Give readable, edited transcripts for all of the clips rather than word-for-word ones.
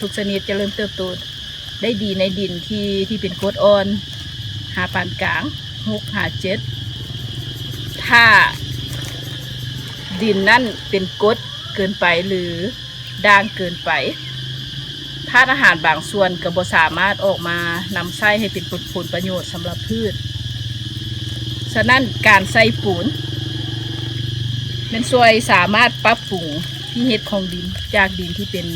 ทุกชนิดจะเริ่มเติบโตได้ดีในดินที่เป็นกรดอ่อนหาปานกลาง6 หา 7ถ้าดินนั่นเป็นกรดเกินไปหรือด่างเกินไปธาตุอาหารบางส่วนก็บ่สามารถออกมานำใช้ให้เป็นผลประโยชน์สำหรับพืชฉะนั้นการใส่ปุ๋ยมันช่วยสามารถปรับปรุงที่เฮ็ดของดินจากดินที่เป็น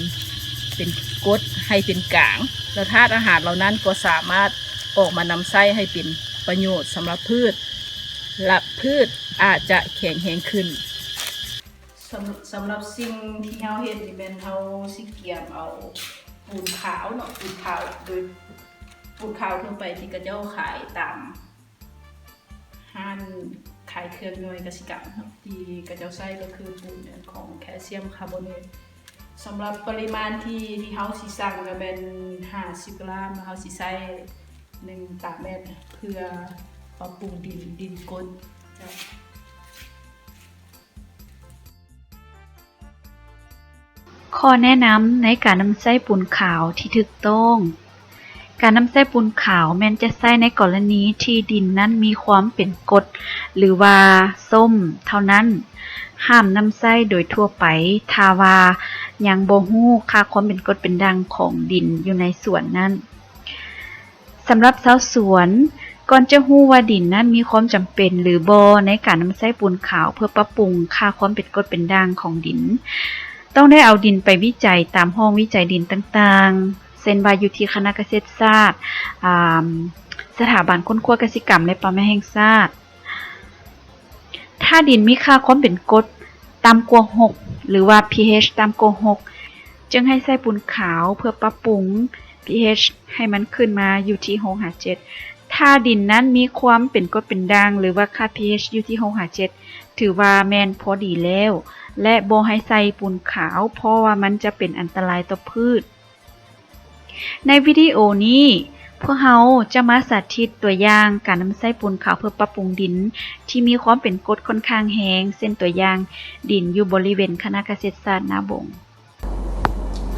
กรดให้เป็นกลางแล้วธาตุอาหารเหล่านั้นก็สามารถออกมานำใช้ให้เป็นประโยชน์สำหรับพืชและพืชอาจจะแข็งแรงขึ้นสำหรับสิ่งที่เราเห็นนี่เป็นเราสิเกียมเอาปูนขาวเนาะปูนขาวโดยปูนขาวทั่วไปที่กระเจ้าขายตามห้างขายเครื่องย่อยกสิกรรมที่กระเจ้าใช้ก็คือปูนของแคลเซียมคาร์บอเนตสำหรับปริมาณที่เราสิสั่งก็เป็น50 กรัมเราสิใช้1 ตารางเมตรเพื่อปรับปรุงดินกรดข้อแนะนำในการนำใช้ปูนขาวที่ถูกต้องการนำใช้ปูนขาวแม้นจะใช้ในกรณีที่ดินนั้นมีความเป็นกรดหรือว่าส้มเท่านั้นห้ามนำใช้โดยทั่วไปถ้าว่ายังบ่ฮู้ค่าความเป็นกรดเป็นด่างของดินอยู่ในส่วนนั้นสำหรับชาวสวนก่อนจะฮู้ว่าดินนั้นมีความจำเป็นหรือบ่ในการนำใช้ปูนขาวเพื่อปรับปรุงค่าความเป็นกรดเป็นด่างของดินต้องได้เอาดินไปวิจัยตามห้องวิจัยดินต่างๆเช่นว่าอยู่ที่คณะเกษตรศาสตร์สถาบันค้นคว้าเกษตรกรรมและป่าไม้แห่งชาติถ้าดินมีค่าความเป็นกรดต่ำกว่า6หรือว่า pH ต่ำกว่า6จึงให้ใส่ปูนขาวเพื่อปรับปรุง pH ให้มันขึ้นมาอยู่ที่6 หา 7ถ้าดินนั้นมีความเป็นกรดเป็นด่างหรือว่าค่า pH อยู่ที่6 หา 7ถือว่าแม่นพอดีแล้วและบ่ให้ใส่ปูนขาวเพราะว่ามันจะเป็นอันตรายต่อพืชในวิดีโอนี้พวกเราจะมาสาธิตตัวอย่างการนำใส่ปูนขาวเพื่อปรับปรุงดินที่มีความเป็นกรดค่อนข้างแห้งเช่นตัวอย่างดินอยู่บริเวณคณะเกษตรศาสตร์นาบง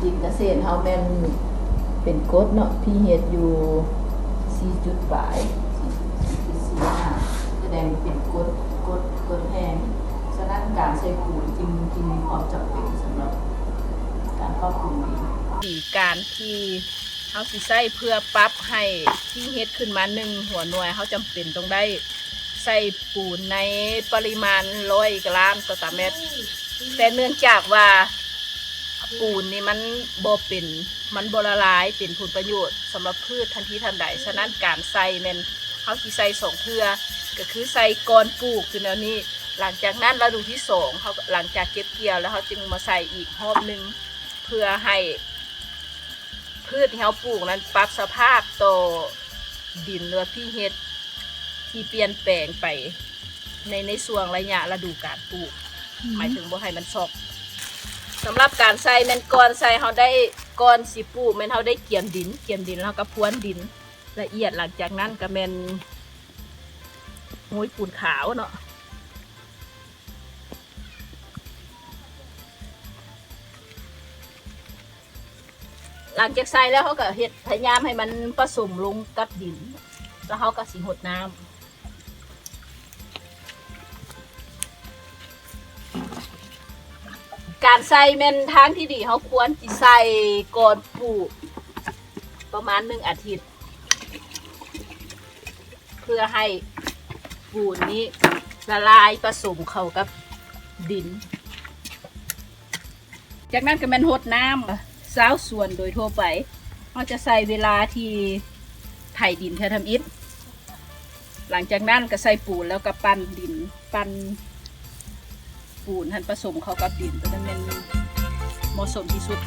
ดินเกษตรเฮาแม่นเป็นกรดเนาะพี่เฮ็ดอยู่4 จุดปลาย4.45แสดงเป็นกรดแห้งฉะนั้นการใช้ปุ๋ยจึงมีความจำเป็นสำหรับการปรับปรุงดินการที่เฮาสิใส่เพื่อปรับให้ที่เฮ็ดขึ้นมา1 หัวหน่วยเฮาจำเป็นต้องได้ใส่ปูนในปริมาณ100 กรัมต่อตารางเมตรแต่เนื่องจากว่าปูนนี่มันบ่ละลายเป็นผลประโยชน์สำหรับพืชทันทีทันใดฉะนั้นการใส่แม่นเฮาสิใส่2 เทื่อก็คือใส่ก่อนปลูกคือแนวนี้หลังจากนั้นฤดูที่2เขาหลังจากเก็บเกี่ยวแล้วเขาจึงมาใส่อีกรอบนึงเพื่อให้พืชที่เขาปลูกนั้นปรับสภาพต่อดินหรือที่เฮ็ดที่เปลี่ยนแปลงไปในช่วงระยะฤดูการปลูกหมายถึงบ่ให้มันซอกสำหรับการใส่แม่นก่อนใส่เขาได้ก่อนสิปลูกแม่นเขาได้เกี่ยมดินแล้วก็พรวนดินละเอียดหลังจากนั้นก็แม่นโห้ยปูนขาวเนาะหลังจากใส่แล้วเขาก็พยายามให้มันผสมลงกับดินแล้วเขาก็สิหดน้ำการใส่แม่นทางที่ดีเขาควรสิใส่ก่อนปลูกประมาณ1 อาทิตย์เพื่อให้ปูนนี้ละลายผสมเข้ากับดินจากนั้นก็แม่นหดน้ำ20 ส่วนโดยทั่วไปเราจะใส่เวลาที่ไถดินเททำอิฐหลังจากนั้นก็ใส่ปูนแล้วก็ปั้นดินปั้นปูนให้ผสมเข้ากับดินตัวนั้นเป็นเหมาะสมที่สุด